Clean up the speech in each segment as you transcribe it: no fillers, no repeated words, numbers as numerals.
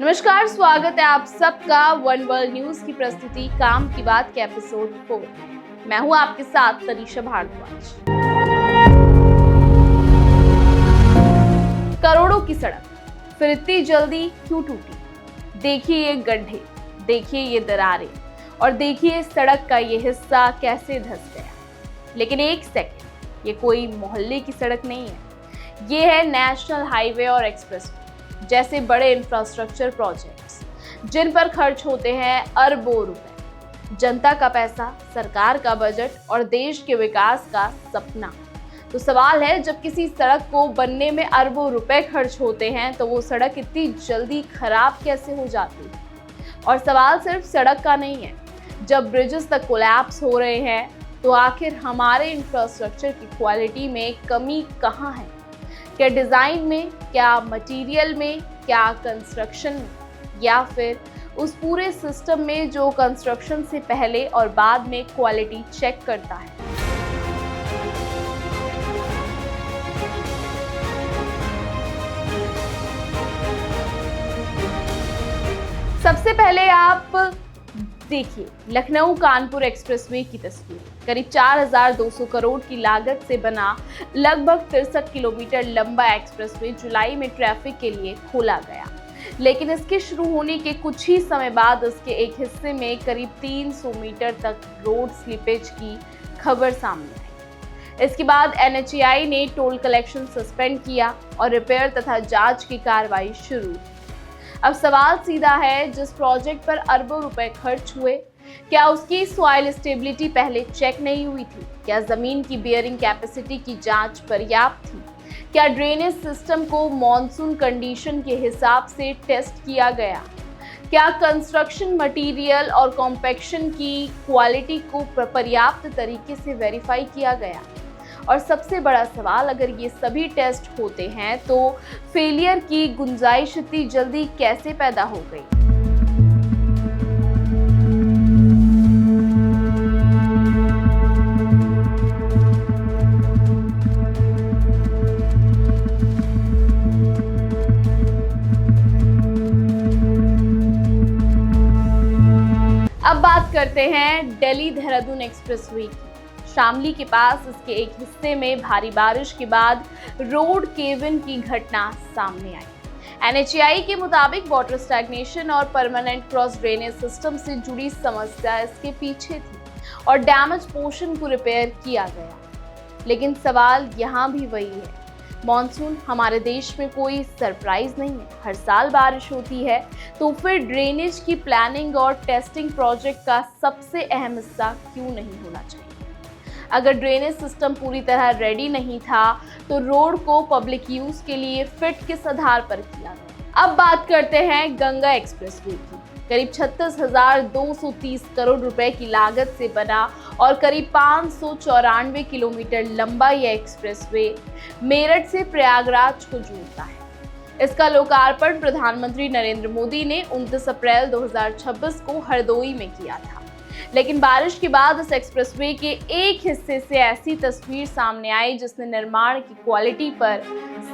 नमस्कार, स्वागत है आप सबका वन वर्ल्ड न्यूज की प्रस्तुति काम की बात के एपिसोड 4। मैं हूं आपके साथ तनीषा भारद्वाज। करोड़ों की सड़क फिर इतनी जल्दी क्यों टूटी? देखिए ये गड्ढे, देखिए ये दरारें और देखिए सड़क का ये हिस्सा कैसे धंस गया। लेकिन एक सेकंड, ये कोई मोहल्ले की सड़क नहीं है, ये है नेशनल हाईवे और एक्सप्रेस जैसे बड़े इंफ्रास्ट्रक्चर प्रोजेक्ट्स जिन पर खर्च होते हैं अरबों रुपए, जनता का पैसा, सरकार का बजट और देश के विकास का सपना। तो सवाल है, जब किसी सड़क को बनने में अरबों रुपए खर्च होते हैं तो वो सड़क इतनी जल्दी खराब कैसे हो जाती है? और सवाल सिर्फ सड़क का नहीं है, जब ब्रिजेस तक कोलैप्स हो रहे हैं तो आखिर हमारे इंफ्रास्ट्रक्चर की क्वालिटी में कमी कहाँ है? क्या डिज़ाइन में, क्या मटेरियल में, क्या कंस्ट्रक्शन में, या फिर उस पूरे सिस्टम में जो कंस्ट्रक्शन से पहले और बाद में क्वालिटी चेक करता है? सबसे पहले आप देखिए लखनऊ कानपुर एक्सप्रेसवे की तस्वीर। करीब 4,200 करोड़ की लागत से बना लगभग 63 किलोमीटर लंबा एक्सप्रेसवे जुलाई में ट्रैफिक के लिए खोला गया, लेकिन इसके शुरू होने के कुछ ही समय बाद इसके एक हिस्से में करीब 300 मीटर तक रोड स्लिपेज की खबर सामने आई। इसके बाद NHAI ने टोल कलेक्शन सस्पेंड किया और रिपेयर तथा जांच की कार्रवाई शुरू। अब सवाल सीधा है, जिस प्रोजेक्ट पर अरबों रुपए खर्च हुए, क्या उसकी सॉइल स्टेबिलिटी पहले चेक नहीं हुई थी? क्या जमीन की बियरिंग कैपेसिटी की जांच पर्याप्त थी? क्या ड्रेनेज सिस्टम को मॉनसून कंडीशन के हिसाब से टेस्ट किया गया? क्या कंस्ट्रक्शन मटेरियल और कॉम्पैक्शन की क्वालिटी को पर्याप्त तरीके से वेरीफाई किया गया? और सबसे बड़ा सवाल, अगर ये सभी टेस्ट होते हैं तो फेलियर की गुंजाइश इतनी जल्दी कैसे पैदा हो गई? अब बात करते हैं दिल्ली देहरादून एक्सप्रेसवे की। शामली के पास इसके एक हिस्से में भारी बारिश के बाद रोड केव-इन की घटना सामने आई। NHAI के मुताबिक वाटर स्टैग्नेशन और परमानेंट क्रॉस ड्रेनेज सिस्टम से जुड़ी समस्या इसके पीछे थी और डैमेज पोर्शन को रिपेयर किया गया। लेकिन सवाल यहाँ भी वही है, मॉनसून हमारे देश में कोई सरप्राइज नहीं है। हर साल बारिश होती है, तो फिर ड्रेनेज की प्लानिंग और टेस्टिंग प्रोजेक्ट का सबसे अहम हिस्सा क्यों नहीं होना चाहिए? अगर ड्रेनेज सिस्टम पूरी तरह रेडी नहीं था तो रोड को पब्लिक यूज के लिए फिट किस आधार पर किया गया? अब बात करते हैं गंगा एक्सप्रेसवे की। करीब 36,230 करोड़ रुपए की लागत से बना और करीब 594 किलोमीटर लंबा यह एक्सप्रेसवे मेरठ से प्रयागराज को जोड़ता है। इसका लोकार्पण प्रधानमंत्री नरेंद्र मोदी ने 29 अप्रैल 2026 को हरदोई में किया था। लेकिन बारिश के बाद इस एक्सप्रेसवे के एक हिस्से से ऐसी तस्वीर सामने आई जिसने निर्माण की क्वालिटी पर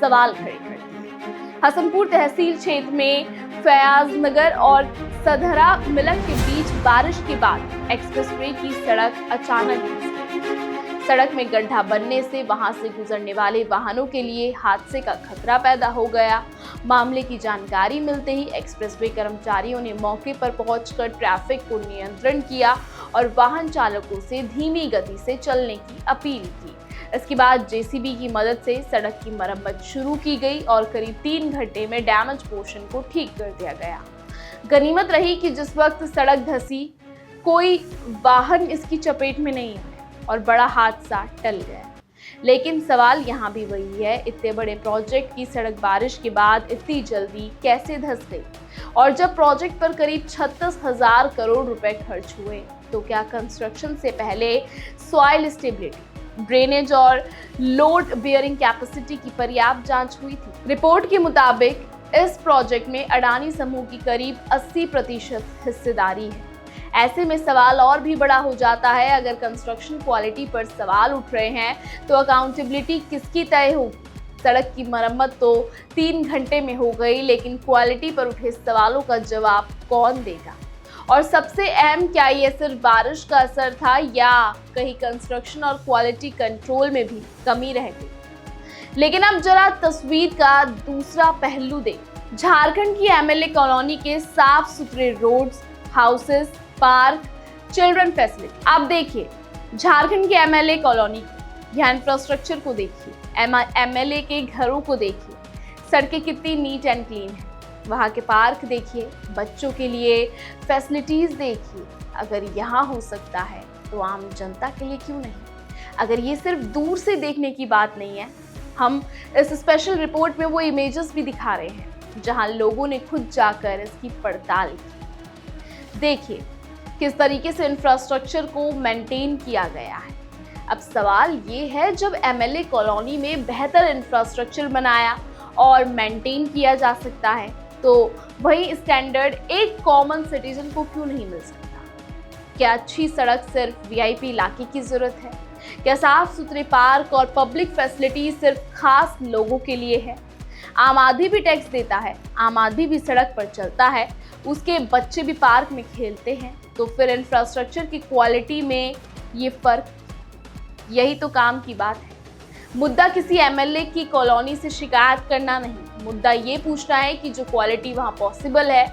सवाल खड़े कर दिए। हसनपुर तहसील क्षेत्र में फयाजनगर और सधरा मिलक के बीच बारिश के बाद एक्सप्रेसवे की सड़क अचानक धंस गई। सड़क में गड्ढा बनने से वहां से गुजरने वाले वाहनों के लिए हादसे का खतरा पैदा हो गया। मामले की जानकारी मिलते ही एक्सप्रेसवे कर्मचारियों ने मौके पर पहुंचकर ट्रैफिक को नियंत्रण किया और वाहन चालकों से धीमी गति से चलने की अपील की। इसके बाद JCB की मदद से सड़क की मरम्मत शुरू की गई और करीब 3 घंटे में डैमेज पोर्शन को ठीक कर दिया गया। गनीमत रही कि जिस वक्त सड़क धंसी कोई वाहन इसकी चपेट में नहीं आया और बड़ा हादसा टल गया। लेकिन सवाल यहाँ भी वही है, इतने बड़े प्रोजेक्ट की सड़क बारिश के बाद इतनी जल्दी कैसे धंस गई? और जब प्रोजेक्ट पर करीब 36,000 करोड़ रुपए खर्च हुए तो क्या कंस्ट्रक्शन से पहले सॉइल स्टेबिलिटी, ड्रेनेज और लोड बियरिंग कैपेसिटी की पर्याप्त जांच हुई थी? रिपोर्ट के मुताबिक इस प्रोजेक्ट में अडानी समूह की करीब 80% हिस्सेदारी है। ऐसे में सवाल और भी बड़ा हो जाता है, अगर कंस्ट्रक्शन क्वालिटी पर सवाल उठ रहे हैं तो अकाउंटेबिलिटी किसकी तय होगी? सड़क की मरम्मत तो 3 घंटे में हो गई, लेकिन क्वालिटी पर उठे सवालों का जवाब कौन देगा? और सबसे अहम, क्या ये सिर्फ बारिश का असर था या कहीं कंस्ट्रक्शन और क्वालिटी कंट्रोल में भी कमी रह गई? लेकिन अब जरा तस्वीर का दूसरा पहलू देखें। झारखंड की एमएलए कॉलोनी के साफ सुथरे roads, houses, park, children facility. आप देखिए झारखंड की एमएलए कॉलोनी, यहाँ इंफ्रास्ट्रक्चर को देखिए, एमएलए के घरों को देखिए, सड़कें कितनी नीट एंड क्लीन है, वहाँ के पार्क देखिए, बच्चों के लिए फैसिलिटीज देखिए। अगर यहाँ हो सकता है तो आम जनता के लिए क्यों नहीं? अगर ये सिर्फ दूर से देखने की बात नहीं है, हम इस स्पेशल रिपोर्ट में वो इमेजेस भी दिखा रहे हैं जहाँ लोगों ने खुद जाकर इसकी पड़ताल की। देखिए किस तरीके से इंफ्रास्ट्रक्चर को मेंटेन किया गया है। अब सवाल ये है, जब एमएलए कॉलोनी में बेहतर इंफ्रास्ट्रक्चर बनाया और मेंटेन किया जा सकता है, तो वही स्टैंडर्ड एक कॉमन सिटीजन को क्यों नहीं मिल सकता? क्या अच्छी सड़क सिर्फ वीआईपी इलाके की जरूरत है? क्या साफ सुथरे पार्क और पब्लिक फैसिलिटी सिर्फ खास लोगों के लिए है? आम आदमी भी टैक्स देता है, आम आदमी भी सड़क पर चलता है, उसके बच्चे भी पार्क में खेलते हैं, तो फिर इंफ्रास्ट्रक्चर की क्वालिटी में ये फर्क? यही तो काम की बात है। मुद्दा किसी एमएलए की कॉलोनी से शिकायत करना नहीं, मुद्दा ये पूछना है कि जो क्वालिटी वहाँ पॉसिबल है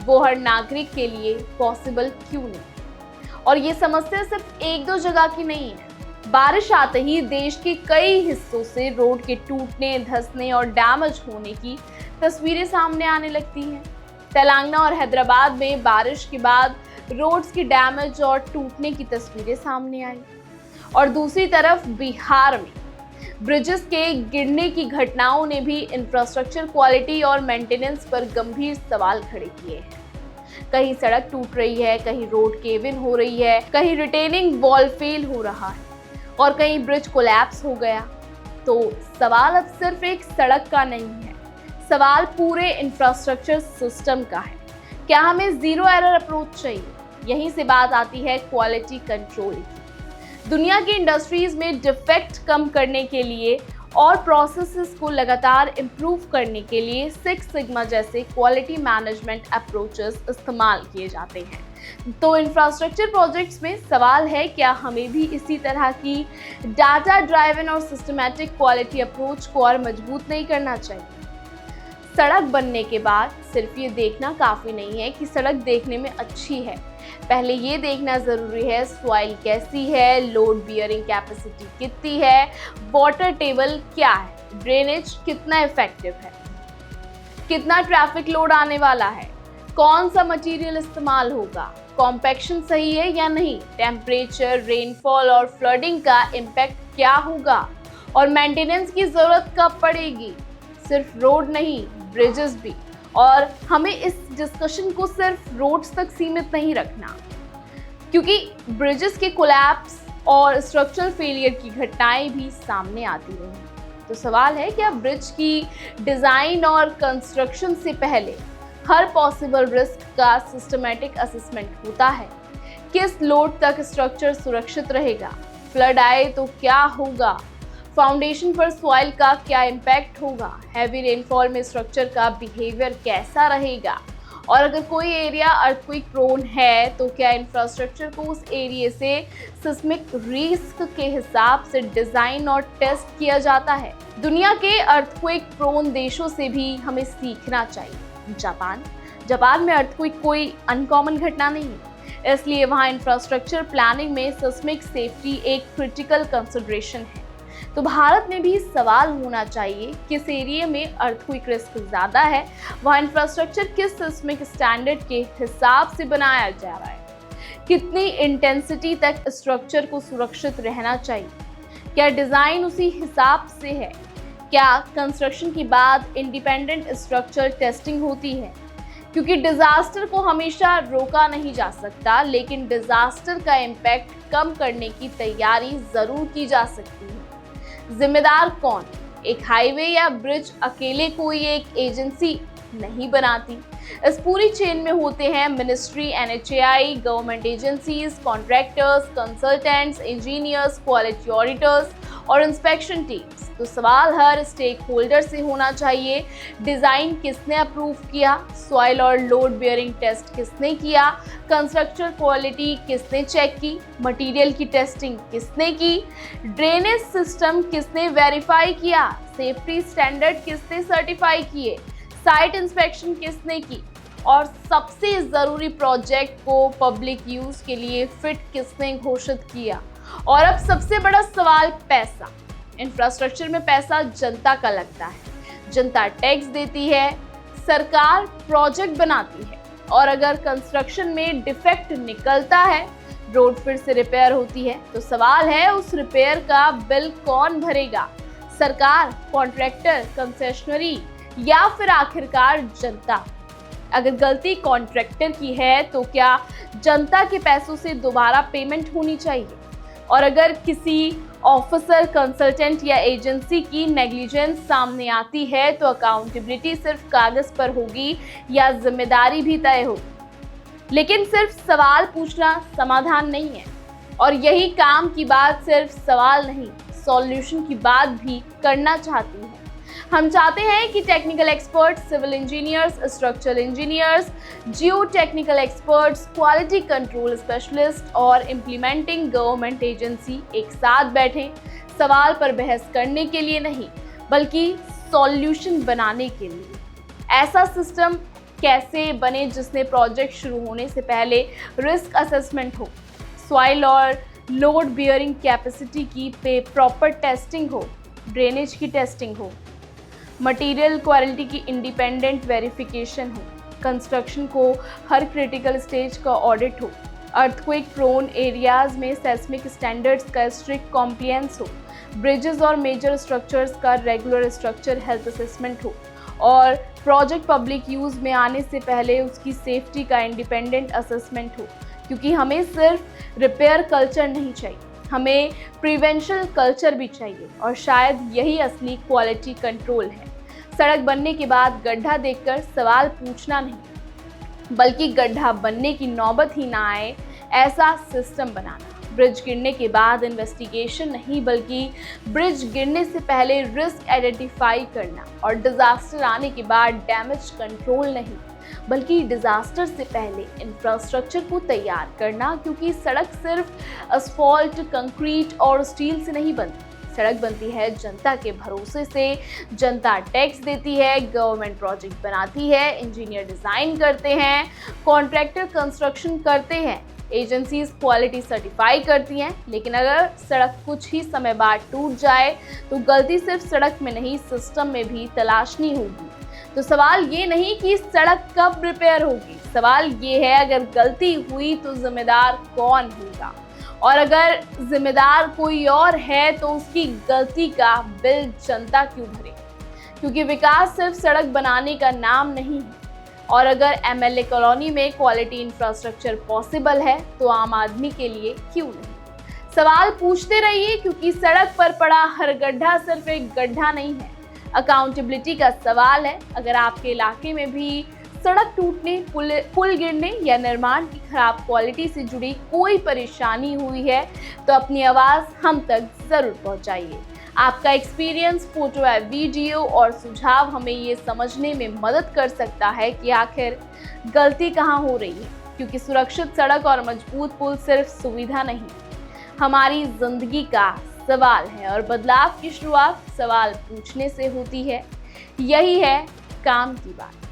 वो हर नागरिक के लिए पॉसिबल क्यों नहीं? और ये समस्या सिर्फ एक दो जगह की नहीं है। बारिश आते ही देश के कई हिस्सों से रोड के टूटने, धंसने और डैमेज होने की तस्वीरें सामने आने लगती हैं। तेलंगाना और हैदराबाद में बारिश के बाद रोड्स के डैमेज और टूटने की तस्वीरें सामने आई, और दूसरी तरफ बिहार में ब्रिजेस के गिरने की घटनाओं ने भी इंफ्रास्ट्रक्चर क्वालिटी और मेंटेनेंस पर गंभीर सवाल खड़े किए हैं। कहीं सड़क टूट रही है, कहीं रोड केव इन हो रही है, कहीं रिटेनिंग वॉल फेल हो रहा है और कहीं ब्रिज कोलैप्स हो गया। तो सवाल अब सिर्फ एक सड़क का नहीं है, सवाल पूरे इंफ्रास्ट्रक्चर सिस्टम का है। क्या हमें जीरो एरर अप्रोच चाहिए? यहीं से बात आती है क्वालिटी कंट्रोल की। दुनिया की इंडस्ट्रीज में डिफेक्ट कम करने के लिए और प्रोसेसेस को लगातार इम्प्रूव करने के लिए सिक्स सिग्मा जैसे क्वालिटी मैनेजमेंट अप्रोचेस इस्तेमाल किए जाते हैं। तो इंफ्रास्ट्रक्चर प्रोजेक्ट्स में सवाल है, क्या हमें भी इसी तरह की डाटा ड्राइवन और सिस्टमैटिक क्वालिटी अप्रोच को और मजबूत नहीं करना चाहिए? सड़क बनने के बाद सिर्फ ये देखना काफ़ी नहीं है कि सड़क देखने में अच्छी है, पहले ये देखना ज़रूरी है सॉइल कैसी है, लोड बियरिंग कैपेसिटी कितनी है, वाटर टेबल क्या है, ड्रेनेज कितना इफेक्टिव है, कितना ट्रैफिक लोड आने वाला है, कौन सा मटेरियल इस्तेमाल होगा, कॉम्पैक्शन सही है या नहीं, टेम्परेचर, रेनफॉल और फ्लडिंग का इम्पैक्ट क्या होगा, और मेंटेनेंस की ज़रूरत कब पड़ेगी। सिर्फ रोड नहीं, ब्रिजेस भी। और हमें इस डिस्कशन को सिर्फ रोड्स तक सीमित नहीं रखना, क्योंकि ब्रिजेस के कोलैप्स और स्ट्रक्चरल फेलियर की घटनाएं भी सामने आती रही। तो सवाल है, क्या ब्रिज की डिज़ाइन और कंस्ट्रक्शन से पहले हर पॉसिबल रिस्क का सिस्टमैटिक असेसमेंट होता है? किस लोड तक स्ट्रक्चर सुरक्षित रहेगा, फ्लड आए तो क्या होगा, फाउंडेशन पर सॉइल का क्या इम्पैक्ट होगा, हैवी रेनफॉल में स्ट्रक्चर का बिहेवियर कैसा रहेगा, और अगर कोई एरिया अर्थक्वेक प्रोन है तो क्या इंफ्रास्ट्रक्चर को उस एरिया से सिस्मिक रिस्क के हिसाब से डिज़ाइन और टेस्ट किया जाता है। दुनिया के अर्थक्वेक प्रोन देशों से भी हमें सीखना चाहिए। जापान में अर्थक्वेक कोई अनकॉमन घटना नहीं है, इसलिए वहाँ इंफ्रास्ट्रक्चर प्लानिंग में सिस्मिक सेफ्टी एक क्रिटिकल कंसिडरेशन है। तो भारत में भी सवाल होना चाहिए, किस एरिया में अर्थक्वेक रिस्क ज़्यादा है, वहाँ इंफ्रास्ट्रक्चर किस सिस्मिक स्टैंडर्ड के हिसाब से बनाया जा रहा है, कितनी इंटेंसिटी तक स्ट्रक्चर को सुरक्षित रहना चाहिए, क्या डिज़ाइन उसी हिसाब से है, क्या कंस्ट्रक्शन के बाद इंडिपेंडेंट स्ट्रक्चर टेस्टिंग होती है, क्योंकि डिज़ास्टर को हमेशा रोका नहीं जा सकता, लेकिन डिज़ास्टर का इम्पैक्ट कम करने की तैयारी ज़रूर की जा सकती है। जिम्मेदार कौन? एक हाईवे या ब्रिज अकेले कोई एक एजेंसी नहीं बनाती। इस पूरी चेन में होते हैं ministry, NHAI, government agencies, contractors, consultants, engineers, quality auditors और इंस्पेक्शन टीम्स। तो सवाल हर स्टेक होल्डर से होना चाहिए, डिज़ाइन किसने अप्रूव किया, सॉइल और लोड बियरिंग टेस्ट किसने किया, कंस्ट्रक्शन क्वालिटी किसने चेक की, मटेरियल की टेस्टिंग किसने की, ड्रेनेज सिस्टम किसने वेरीफाई किया, सेफ्टी स्टैंडर्ड किसने सर्टिफाई किए, साइट इंस्पेक्शन किसने की, और सबसे ज़रूरी प्रोजेक्ट को पब्लिक यूज़ के लिए फिट किसने घोषित किया। और अब सबसे बड़ा सवाल पैसा। इंफ्रास्ट्रक्चर में पैसा जनता का लगता है, जनता टैक्स देती है, सरकार प्रोजेक्ट बनाती है, और अगर कंस्ट्रक्शन में डिफेक्ट निकलता है, रोड फिर से रिपेयर होती है, तो सवाल है उस रिपेयर का बिल कौन भरेगा, सरकार, कॉन्ट्रैक्टर, कंसेशनरी या फिर आखिरकार जनता। अगर गलती कॉन्ट्रैक्टर की है तो क्या जनता के पैसों से दोबारा पेमेंट होनी चाहिए? और अगर किसी ऑफिसर, कंसल्टेंट या एजेंसी की नेग्लिजेंस सामने आती है तो अकाउंटेबिलिटी सिर्फ कागज पर होगी या जिम्मेदारी भी तय होगी? लेकिन सिर्फ सवाल पूछना समाधान नहीं है, और यही काम की बात सिर्फ सवाल नहीं, सॉल्यूशन की बात भी करना चाहती है। हम चाहते हैं कि technical experts, civil engineers, structural engineers, geotechnical experts, quality control specialist और इम्प्लीमेंटिंग गवर्नमेंट एजेंसी एक साथ बैठें, सवाल पर बहस करने के लिए नहीं बल्कि सॉल्यूशन बनाने के लिए। ऐसा सिस्टम कैसे बने जिसमें प्रोजेक्ट शुरू होने से पहले रिस्क असेसमेंट हो, सॉइल और लोड बियरिंग कैपेसिटी की प्रॉपर टेस्टिंग हो, ड्रेनेज की टेस्टिंग हो, मटेरियल क्वालिटी की इंडिपेंडेंट वेरिफिकेशन हो, कंस्ट्रक्शन को हर क्रिटिकल स्टेज का ऑडिट हो, अर्थक्वेक प्रोन एरियाज में सेस्मिक स्टैंडर्ड्स का स्ट्रिक्ट कॉम्प्लायंस हो, ब्रिजेस और मेजर स्ट्रक्चर्स का रेगुलर स्ट्रक्चर हेल्थ असेसमेंट हो, और प्रोजेक्ट पब्लिक यूज़ में आने से पहले उसकी सेफ्टी का इंडिपेंडेंट असेसमेंट हो। क्योंकि हमें सिर्फ रिपेयर कल्चर नहीं चाहिए, हमें प्रिवेंशन कल्चर भी चाहिए, और शायद यही असली क्वालिटी कंट्रोल है। सड़क बनने के बाद गड्ढा देखकर सवाल पूछना नहीं बल्कि गड्ढा बनने की नौबत ही ना आए ऐसा सिस्टम बनाना। ब्रिज गिरने के बाद इन्वेस्टिगेशन नहीं बल्कि ब्रिज गिरने से पहले रिस्क आइडेंटिफाई करना, और डिजास्टर आने के बाद डैमेज कंट्रोल नहीं बल्कि डिजास्टर से पहले इंफ्रास्ट्रक्चर को तैयार करना। क्योंकि सड़क सिर्फ असफॉल्ट, कंक्रीट और स्टील से नहीं बनती, सड़क बनती है जनता के भरोसे से। जनता टैक्स देती है, गवर्नमेंट प्रोजेक्ट बनाती है, इंजीनियर डिज़ाइन करते हैं, कॉन्ट्रैक्टर कंस्ट्रक्शन करते हैं, एजेंसीज क्वालिटी सर्टिफाई करती हैं। लेकिन अगर सड़क कुछ ही समय बाद टूट जाए तो गलती सिर्फ सड़क में नहीं, सिस्टम में भी तलाशनी होगी। तो सवाल ये नहीं कि सड़क कब रिपेयर होगी, सवाल ये है अगर गलती हुई तो जिम्मेदार कौन होगा, और अगर जिम्मेदार कोई और है तो उसकी गलती का बिल जनता क्यों भरे? क्योंकि विकास सिर्फ सड़क बनाने का नाम नहीं है, और अगर एमएलए कॉलोनी में क्वालिटी इंफ्रास्ट्रक्चर पॉसिबल है तो आम आदमी के लिए क्यों नहीं? सवाल पूछते रहिए, क्योंकि सड़क पर पड़ा हर गड्ढा सिर्फ एक गड्ढा नहीं है, अकाउंटेबिलिटी का सवाल है। अगर आपके इलाके में भी सड़क टूटने, पुल गिरने या निर्माण की खराब क्वालिटी से जुड़ी कोई परेशानी हुई है तो अपनी आवाज़ हम तक ज़रूर पहुंचाइए। आपका एक्सपीरियंस, फोटो या वीडियो और सुझाव हमें ये समझने में मदद कर सकता है कि आखिर गलती कहाँ हो रही है। क्योंकि सुरक्षित सड़क और मजबूत पुल सिर्फ सुविधा नहीं, हमारी जिंदगी का सवाल है, और बदलाव की शुरुआत सवाल पूछने से होती है। यही है काम की बात।